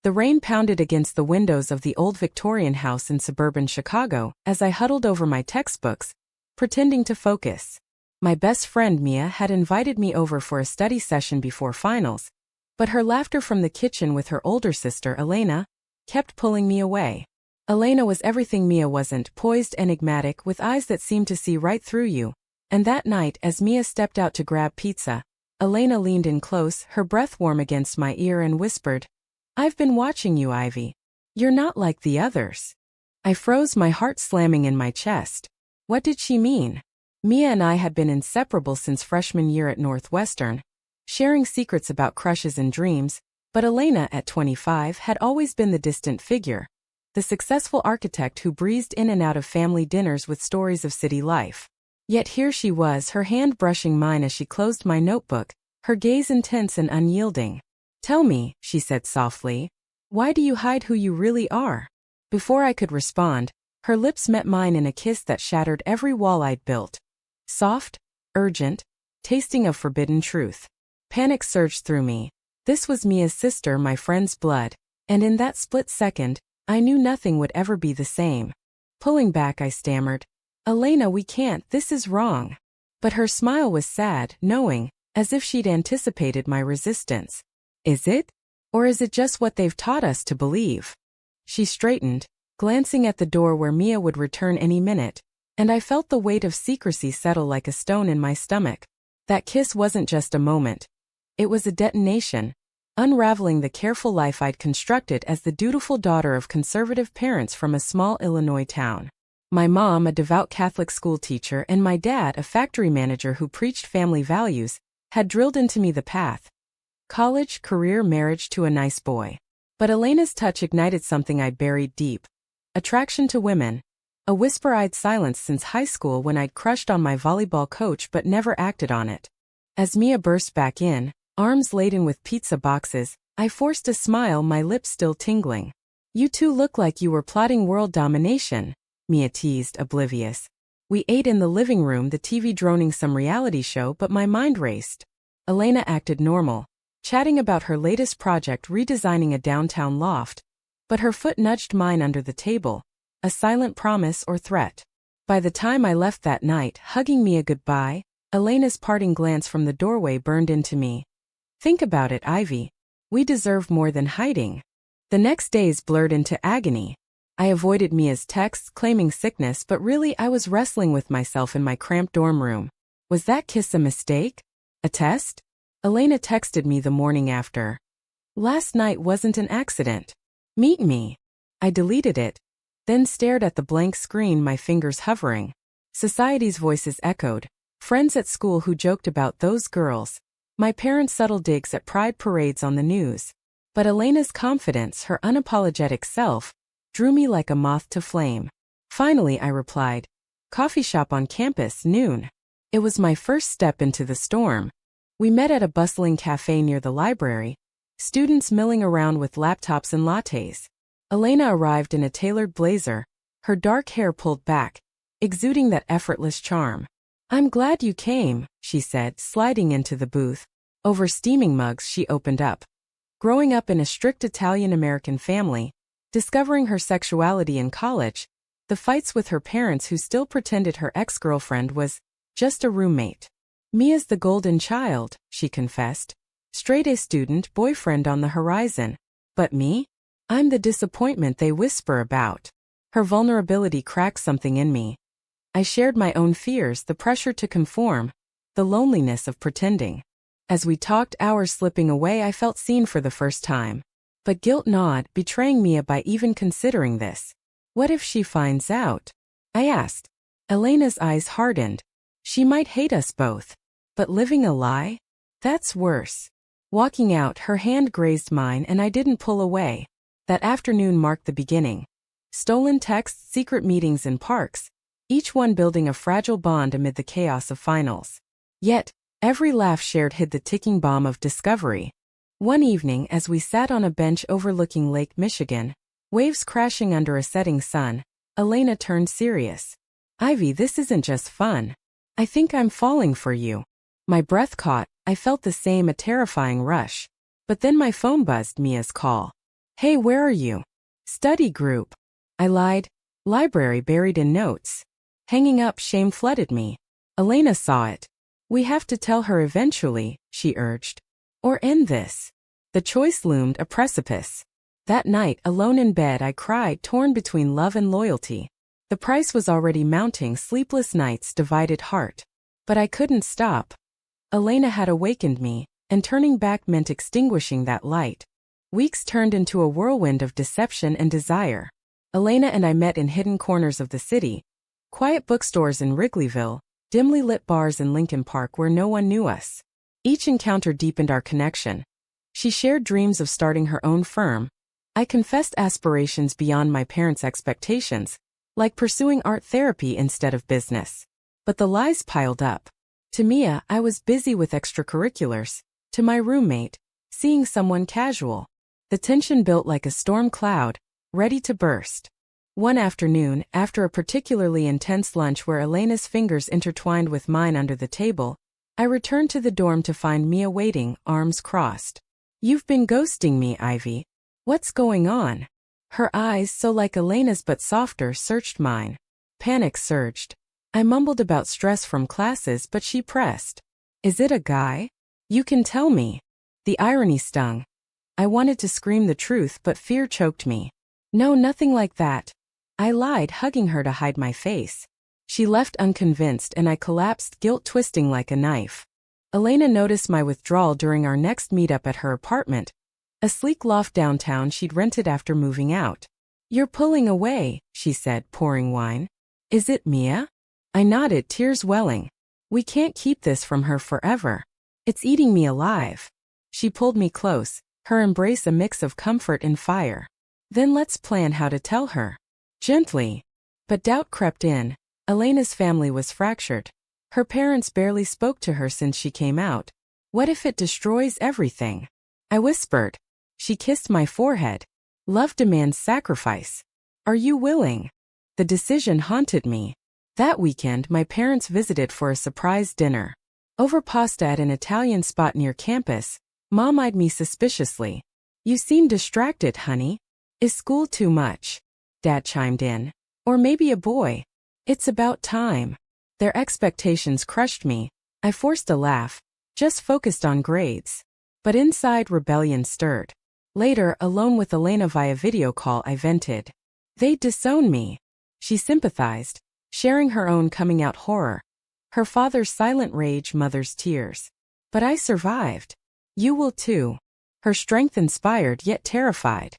The rain pounded against the windows of the old Victorian house in suburban Chicago as I huddled over my textbooks, pretending to focus. My best friend Mia had invited me over for a study session before finals, but her laughter from the kitchen with her older sister Elena kept pulling me away. Elena was everything Mia wasn't, poised, enigmatic, with eyes that seemed to see right through you. And that night, as Mia stepped out to grab pizza, Elena leaned in close, her breath warm against my ear, and whispered, "I've been watching you, Ivy. You're not like the others." I froze, my heart slamming in my chest. What did she mean? Mia and I had been inseparable since freshman year at Northwestern, sharing secrets about crushes and dreams, but Elena, at 25, had always been the distant figure, the successful architect who breezed in and out of family dinners with stories of city life. Yet here she was, her hand brushing mine as she closed my notebook, her gaze intense and unyielding. "Tell me," she said softly, "why do you hide who you really are?" Before I could respond, her lips met mine in a kiss that shattered every wall I'd built. Soft, urgent, tasting of forbidden truth. Panic surged through me. This was Mia's sister, my friend's blood, and in that split second, I knew nothing would ever be the same. Pulling back, I stammered, "Elena, we can't, this is wrong." But her smile was sad, knowing, as if she'd anticipated my resistance. "Is it? Or is it just what they've taught us to believe?" She straightened, glancing at the door where Mia would return any minute, and I felt the weight of secrecy settle like a stone in my stomach. That kiss wasn't just a moment. It was a detonation, unraveling the careful life I'd constructed as the dutiful daughter of conservative parents from a small Illinois town. My mom, a devout Catholic school teacher, and my dad, a factory manager who preached family values, had drilled into me the path. College, career, marriage to a nice boy. But Elena's touch ignited something I'd buried deep. Attraction to women. A whisper I'd silenced since high school when I'd crushed on my volleyball coach but never acted on it. As Mia burst back in, arms laden with pizza boxes, I forced a smile, my lips still tingling. "You two look like you were plotting world domination," Mia teased, oblivious. We ate in the living room, the TV droning some reality show, but my mind raced. Elena acted normal, chatting about her latest project, redesigning a downtown loft, but her foot nudged mine under the table, a silent promise or threat. By the time I left that night, hugging Mia goodbye, Elena's parting glance from the doorway burned into me. "Think about it, Ivy. We deserve more than hiding." The next days blurred into agony. I avoided Mia's texts, claiming sickness, but really I was wrestling with myself in my cramped dorm room. Was that kiss a mistake? A test? Elena texted me the morning after. "Last night wasn't an accident. Meet me." I deleted it, then stared at the blank screen, my fingers hovering. Society's voices echoed. Friends at school who joked about those girls. My parents' subtle digs at pride parades on the news. But Elena's confidence, her unapologetic self, drew me like a moth to flame. Finally, I replied, "Coffee shop on campus, noon." It was my first step into the storm. We met at a bustling cafe near the library, students milling around with laptops and lattes. Elena arrived in a tailored blazer, her dark hair pulled back, exuding that effortless charm. "I'm glad you came," she said, sliding into the booth. Over steaming mugs, she opened up. Growing up in a strict Italian-American family, discovering her sexuality in college, the fights with her parents who still pretended her ex-girlfriend was just a roommate. "Mia's the golden child," she confessed. "Straight-A student, boyfriend on the horizon. But me? I'm the disappointment they whisper about." Her vulnerability cracked something in me. I shared my own fears, the pressure to conform, the loneliness of pretending. As we talked, hours slipping away, I felt seen for the first time. But guilt gnawed, betraying Mia by even considering this. What if she finds out? I asked. Elena's eyes hardened. She might hate us both. But living a lie? That's worse. Walking out, her hand grazed mine and I didn't pull away. That afternoon marked the beginning. Stolen texts, secret meetings in parks, each one building a fragile bond amid the chaos of finals. Yet, every laugh shared hid the ticking bomb of discovery. One evening, as we sat on a bench overlooking Lake Michigan, waves crashing under a setting sun, Elena turned serious. "Ivy, this isn't just fun. I think I'm falling for you." My breath caught, I felt the same, a terrifying rush. But then my phone buzzed, Mia's call. Hey, where are you? Study group. I lied. Library buried in notes. Hanging up, shame flooded me. Elena saw it. We have to tell her eventually, she urged. Or end this. The choice loomed a precipice. That night, alone in bed, I cried, torn between love and loyalty. The price was already mounting, sleepless nights, divided heart. But I couldn't stop. Elena had awakened me, and turning back meant extinguishing that light. Weeks turned into a whirlwind of deception and desire. Elena and I met in hidden corners of the city, quiet bookstores in Wrigleyville, dimly lit bars in Lincoln Park where no one knew us. Each encounter deepened our connection. She shared dreams of starting her own firm. I confessed aspirations beyond my parents' expectations, like pursuing art therapy instead of business. But the lies piled up. To Mia, I was busy with extracurriculars. To my roommate, seeing someone casual. The tension built like a storm cloud, ready to burst. One afternoon, after a particularly intense lunch where Elena's fingers intertwined with mine under the table, I returned to the dorm to find Mia waiting, arms crossed. You've been ghosting me, Ivy. What's going on? Her eyes, so like Elena's but softer, searched mine. Panic surged. I mumbled about stress from classes, but she pressed. Is it a guy? You can tell me. The irony stung. I wanted to scream the truth, but fear choked me. No, nothing like that. I lied, hugging her to hide my face. She left unconvinced and I collapsed, guilt twisting like a knife. Elena noticed my withdrawal during our next meetup at her apartment, a sleek loft downtown she'd rented after moving out. You're pulling away, she said, pouring wine. Is it Mia? I nodded, tears welling. We can't keep this from her forever. It's eating me alive. She pulled me close, her embrace a mix of comfort and fire. Then let's plan how to tell her. Gently. But doubt crept in. Elena's family was fractured. Her parents barely spoke to her since she came out. What if it destroys everything? I whispered. She kissed my forehead. Love demands sacrifice. Are you willing? The decision haunted me. That weekend, my parents visited for a surprise dinner. Over pasta at an Italian spot near campus, Mom eyed me suspiciously. You seem distracted, honey. Is school too much? Dad chimed in. Or maybe a boy. It's about time. Their expectations crushed me. I forced a laugh, just focused on grades. But inside, rebellion stirred. Later, alone with Elena via video call, I vented. They disown me. She sympathized, sharing her own coming out horror. Her father's silent rage, mother's tears. But I survived. You will too. Her strength inspired yet terrified.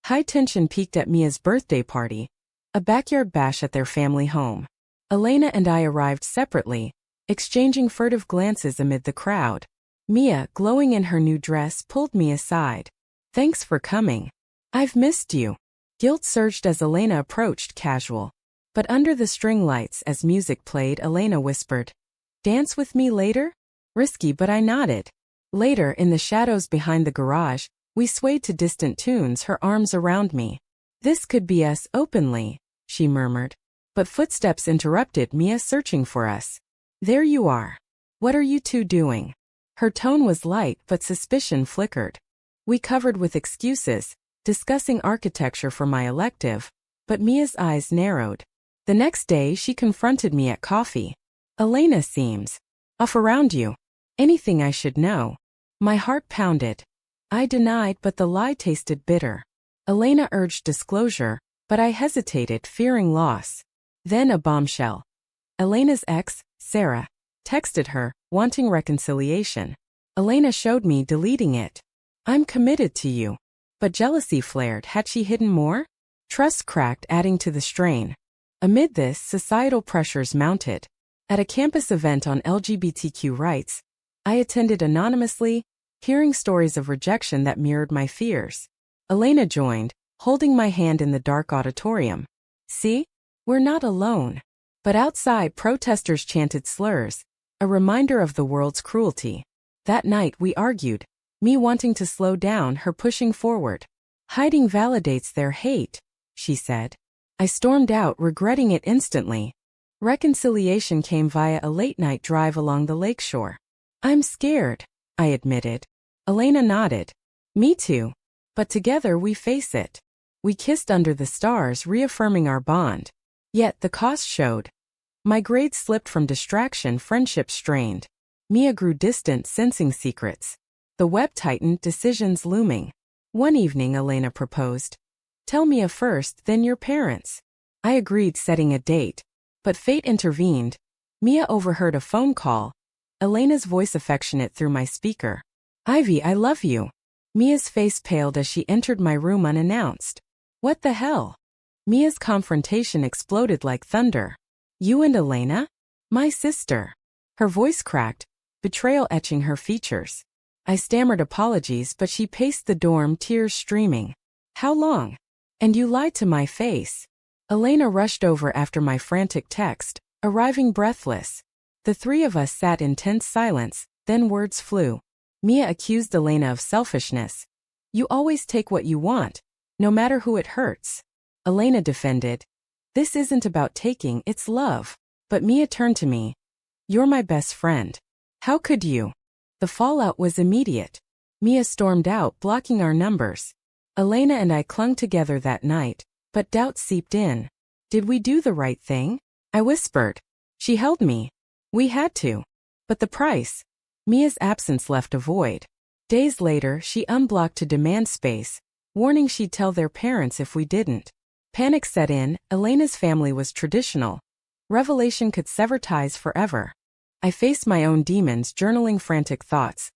High tension peaked at Mia's birthday party, a backyard bash at their family home. Elena and I arrived separately, exchanging furtive glances amid the crowd. Mia, glowing in her new dress, pulled me aside. Thanks for coming. I've missed you. Guilt surged as Elena approached, casual. But under the string lights, as music played, Elena whispered, Dance with me later? Risky, but I nodded. Later, in the shadows behind the garage, we swayed to distant tunes, her arms around me. This could be us, openly, she murmured. But footsteps interrupted, Mia searching for us. There you are. What are you two doing? Her tone was light, but suspicion flickered. We covered with excuses, discussing architecture for my elective, but Mia's eyes narrowed. The next day, she confronted me at coffee. Elena seems off around you. Anything I should know? My heart pounded. I denied, but the lie tasted bitter. Elena urged disclosure, but I hesitated, fearing loss. Then a bombshell. Elena's ex, Sarah, texted her, wanting reconciliation. Elena showed me, deleting it. I'm committed to you. But jealousy flared. Had she hidden more? Trust cracked, adding to the strain. Amid this, societal pressures mounted. At a campus event on LGBTQ rights, I attended anonymously, hearing stories of rejection that mirrored my fears. Elena joined, holding my hand in the dark auditorium. See? We're not alone. But outside, protesters chanted slurs, a reminder of the world's cruelty. That night we argued, me wanting to slow down, her pushing forward. Hiding validates their hate, she said. I stormed out, regretting it instantly. Reconciliation came via a late-night drive along the lakeshore. I'm scared, I admitted. Elena nodded. Me too. But together we face it. We kissed under the stars, reaffirming our bond. Yet the cost showed. My grades slipped from distraction, friendship strained. Mia grew distant, sensing secrets. The web tightened, decisions looming. One evening Elena proposed. Tell Mia first, then your parents. I agreed, setting a date. But fate intervened. Mia overheard a phone call. Elena's voice affectionate through my speaker. Ivy, I love you. Mia's face paled as she entered my room unannounced. What the hell? Mia's confrontation exploded like thunder. You and Elena? My sister. Her voice cracked, betrayal etching her features. I stammered apologies, but she paced the dorm, tears streaming. How long? And you lied to my face. Elena rushed over after my frantic text, arriving breathless. The three of us sat in tense silence, then words flew. Mia accused Elena of selfishness. You always take what you want, no matter who it hurts. Elena defended. This isn't about taking, it's love. But Mia turned to me. You're my best friend. How could you? The fallout was immediate. Mia stormed out, blocking our numbers. Elena and I clung together that night, but doubt seeped in. Did we do the right thing? I whispered. She held me. We had to. But the price? Mia's absence left a void. Days later, she unblocked to demand space, warning she'd tell their parents if we didn't. Panic set in. Elena's family was traditional. Revelation could sever ties forever. I faced my own demons, journaling frantic thoughts.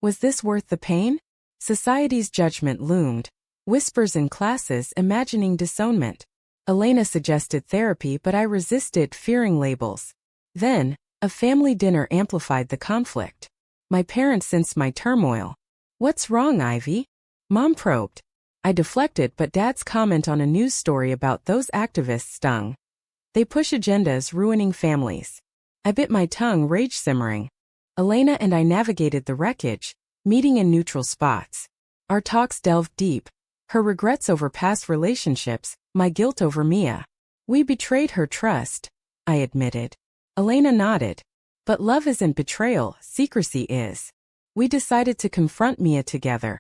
Was this worth the pain? Society's judgment loomed. Whispers in classes, imagining disownment. Elena suggested therapy, but I resisted, fearing labels. Then, a family dinner amplified the conflict. My parents sensed my turmoil. What's wrong, Ivy? Mom probed. I deflected, but Dad's comment on a news story about those activists stung. They push agendas, ruining families. I bit my tongue, rage simmering. Elena and I navigated the wreckage, meeting in neutral spots. Our talks delved deep. Her regrets over past relationships, my guilt over Mia. We betrayed her trust, I admitted. Elena nodded. But love isn't betrayal, secrecy is. We decided to confront Mia together,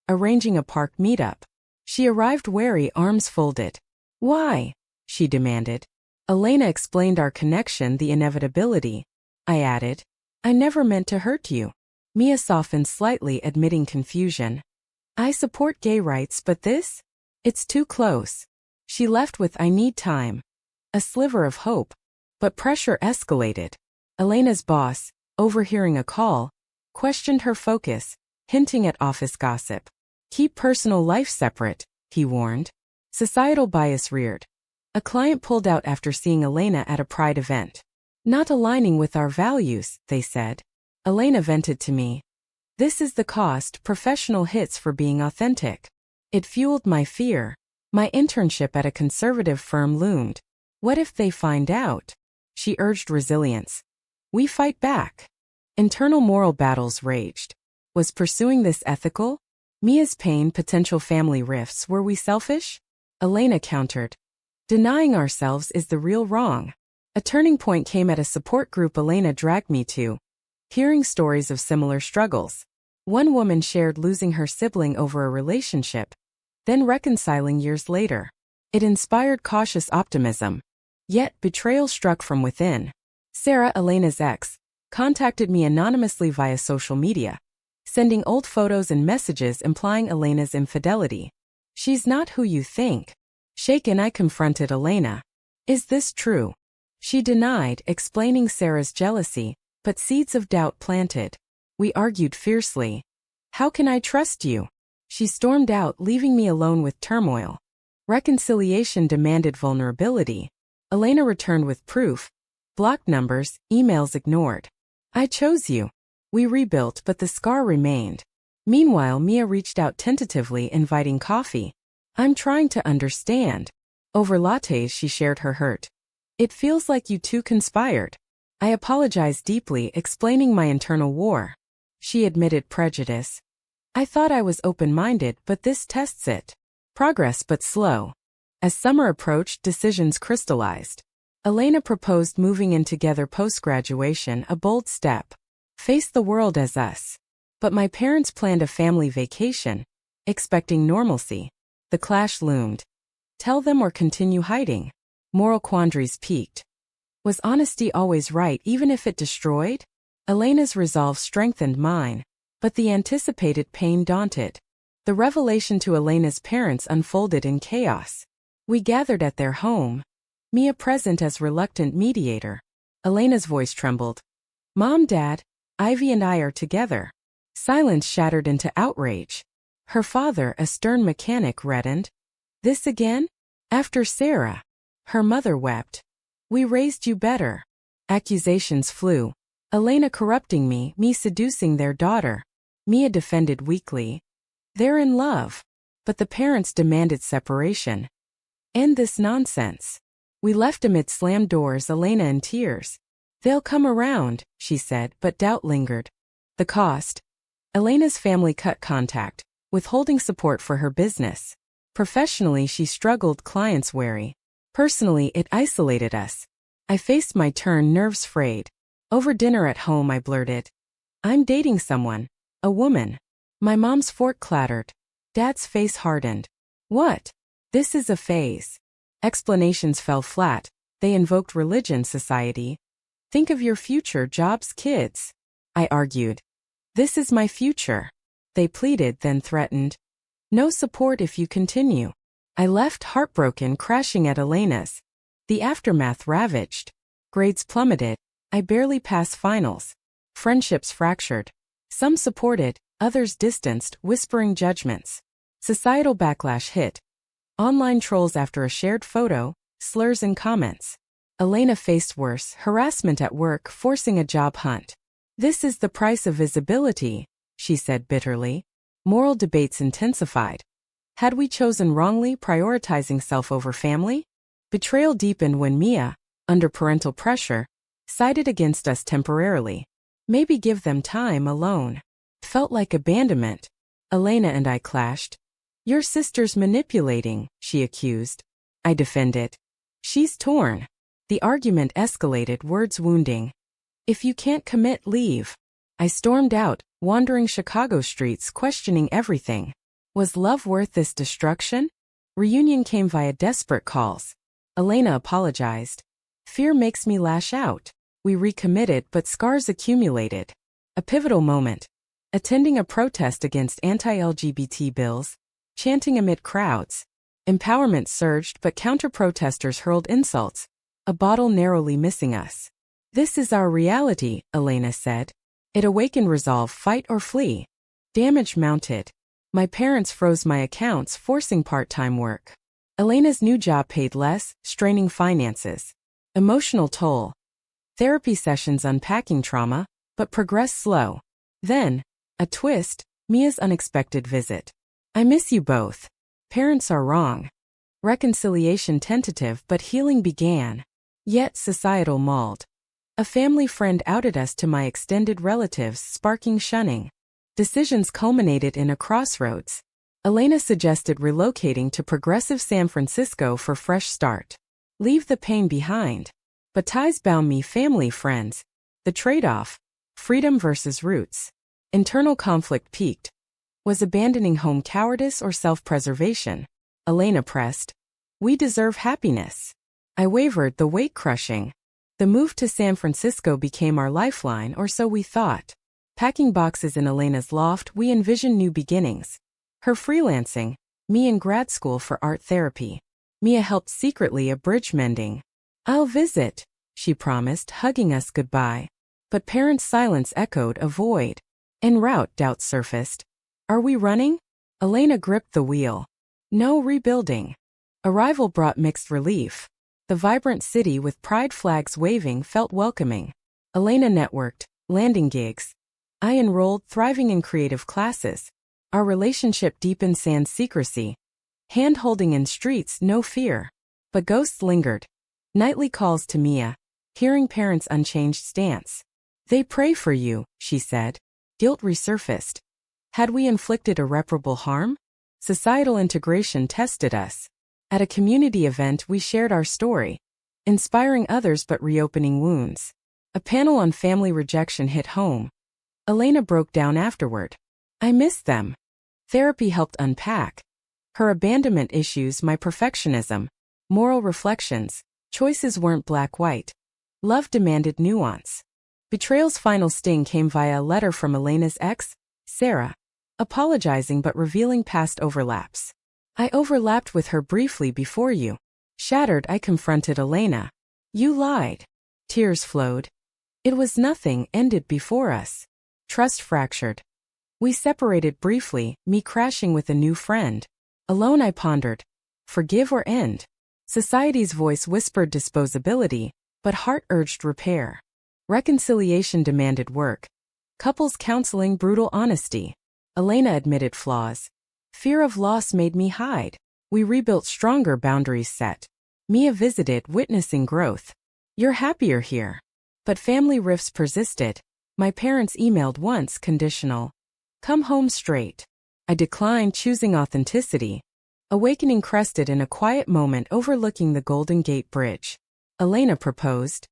arranging a park meetup. She arrived wary, arms folded. Why? She demanded. Elena explained our connection, the inevitability. I added. I never meant to hurt you. Mia softened slightly, admitting confusion. I support gay rights, but this? It's too close. She left with I need time. A sliver of hope. But pressure escalated. Elena's boss, overhearing a call, questioned her focus, hinting at office gossip. Keep personal life separate, he warned. Societal bias reared. A client pulled out after seeing Elena at a pride event. Not aligning with our values, they said. Elena vented to me. This is the cost, professional hits for being authentic. It fueled my fear. My internship at a conservative firm loomed. What if they find out? She urged resilience. We fight back. Internal moral battles raged. Was pursuing this ethical? Mia's pain, potential family rifts, were we selfish? Elena countered. Denying ourselves is the real wrong. A turning point came at a support group Elena dragged me to. Hearing stories of similar struggles. One woman shared losing her sibling over a relationship, then reconciling years later. It inspired cautious optimism. Yet betrayal struck from within. Sarah, Elena's ex, contacted me anonymously via social media, sending old photos and messages implying Elena's infidelity. She's not who you think. Shaken, I confronted Elena. Is this true? She denied, explaining Sarah's jealousy, but seeds of doubt planted. We argued fiercely. How can I trust you? She stormed out, leaving me alone with turmoil. Reconciliation demanded vulnerability. Elena returned with proof. Blocked numbers, emails ignored. I chose you. We rebuilt, but the scar remained. Meanwhile, Mia reached out tentatively, inviting coffee. I'm trying to understand. Over lattes, she shared her hurt. It feels like you two conspired. I apologized deeply, explaining my internal war. She admitted prejudice. I thought I was open-minded, but this tests it. Progress but slow. As summer approached, decisions crystallized. Elena proposed moving in together post-graduation, a bold step. Face the world as us. But my parents planned a family vacation. expecting normalcy. The clash loomed. Tell them or continue hiding? Moral quandaries peaked. Was honesty always right even if it destroyed? Elena's resolve strengthened mine, but the anticipated pain daunted. The revelation to Elena's parents unfolded in chaos. We gathered at their home, Mia present as reluctant mediator. Elena's voice trembled. Mom, Dad, Ivy and I are together. Silence shattered into outrage. Her father, a stern mechanic, reddened. This again? After Sarah. Her mother wept. We raised you better. Accusations flew. Elena corrupting me seducing their daughter. Mia defended weakly. They're in love. But the parents demanded separation. End this nonsense. We left amid slammed doors, Elena in tears. They'll come around, she said, but doubt lingered. The cost? Elena's family cut contact, withholding support for her business. Professionally, she struggled, clients wary. Personally, it isolated us. I faced my turn, nerves frayed. Over dinner at home, I blurted, I'm dating someone. A woman. My mom's fork clattered. Dad's face hardened. What? This is a phase. Explanations fell flat. They invoked religion, society. Think of your future, jobs, kids. I argued. This is my future. They pleaded, then threatened. No support if you continue. I left heartbroken, crashing at Elena's. The aftermath ravaged. Grades plummeted. I barely passed finals. Friendships fractured. Some supported, others distanced, whispering judgments. Societal backlash hit. Online trolls after a shared photo, slurs in comments. Elena faced worse, harassment at work, forcing a job hunt. This is the price of visibility, she said bitterly. Moral debates intensified. Had we chosen wrongly, prioritizing self over family? Betrayal deepened when Mia, under parental pressure, sided against us temporarily. Maybe give them time alone. Felt like abandonment. Elena and I clashed. Your sister's manipulating, she accused. I defended. She's torn. The argument escalated, words wounding. If you can't commit, leave. I stormed out, wandering Chicago streets, questioning everything. Was love worth this destruction? Reunion came via desperate calls. Elena apologized. Fear makes me lash out. We recommitted, but scars accumulated. A pivotal moment. Attending a protest against anti-LGBT bills, chanting amid crowds. Empowerment surged, but counter-protesters hurled insults. A bottle narrowly missing us. This is our reality, Elena said. It awakened resolve, fight or flee. Damage mounted. My parents froze my accounts, forcing part-time work. Elena's new job paid less, straining finances. Emotional toll. Therapy sessions unpacking trauma, but progressed slow. Then, a twist, Mia's unexpected visit. I miss you both. Parents are wrong. Reconciliation tentative, but healing began. Yet societal mauled. A family friend outed us to my extended relatives, sparking shunning. Decisions culminated in a crossroads. Elena suggested relocating to progressive San Francisco for fresh start. Leave the pain behind. But ties bound me, family, friends. The trade-off. Freedom versus roots. Internal conflict peaked. Was abandoning home cowardice or self-preservation? Elena pressed. We deserve happiness. I wavered, the weight crushing. The move to San Francisco became our lifeline, or so we thought. Packing boxes in Elena's loft, we envisioned new beginnings. Her freelancing, me in grad school for art therapy. Mia helped secretly, a bridge mending. I'll visit, she promised, hugging us goodbye. But parents' silence echoed, a void. En route, doubts surfaced. Are we running? Elena gripped the wheel. No, rebuilding. Arrival brought mixed relief. The vibrant city with pride flags waving felt welcoming. Elena networked, landing gigs. I enrolled, thriving in creative classes. Our relationship deepened, sans secrecy. Hand-holding in streets, no fear. But ghosts lingered. Nightly calls to Mia. Hearing parents' unchanged stance. They pray for you, she said. Guilt resurfaced. Had we inflicted irreparable harm? Societal integration tested us. At a community event, we shared our story. Inspiring others but reopening wounds. A panel on family rejection hit home. Elena broke down afterward. I miss them. Therapy helped unpack her abandonment issues, my perfectionism, moral reflections. Choices weren't black-white. Love demanded nuance. Betrayal's final sting came via a letter from Elena's ex, Sarah, apologizing but revealing past overlaps. I overlapped with her briefly before you. Shattered, I confronted Elena. You lied. Tears flowed. It was nothing, ended before us. Trust fractured. We separated briefly, me crashing with a new friend. Alone I pondered. Forgive or end? Society's voice whispered disposability, but heart urged repair. Reconciliation demanded work. Couples counseling brutal honesty. Elena admitted flaws. Fear of loss made me hide. We rebuilt stronger boundaries set. Mia visited, witnessing growth. You're happier here. But family rifts persisted. My parents emailed once, conditional. Come home straight. I declined, choosing authenticity. Awakening crested in a quiet moment overlooking the Golden Gate Bridge. Elena proposed.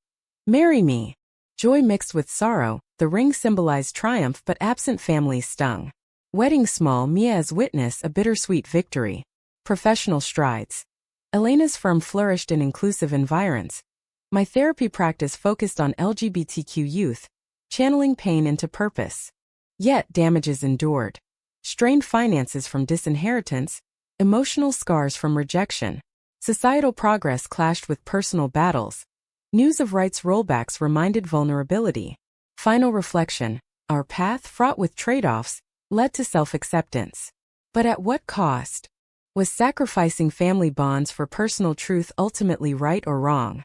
Marry me. Joy mixed with sorrow, the ring symbolized triumph but absent families stung. Wedding small, Mia as witness, a bittersweet victory. Professional strides. Elena's firm flourished in inclusive environs. My therapy practice focused on LGBTQ youth, channeling pain into purpose. Yet damages endured. Strained finances from disinheritance, emotional scars from rejection. Societal progress clashed with personal battles. News of rights rollbacks reminded vulnerability. Final reflection. Our path, fraught with trade-offs, led to self-acceptance. But at what cost? Was sacrificing family bonds for personal truth ultimately right or wrong?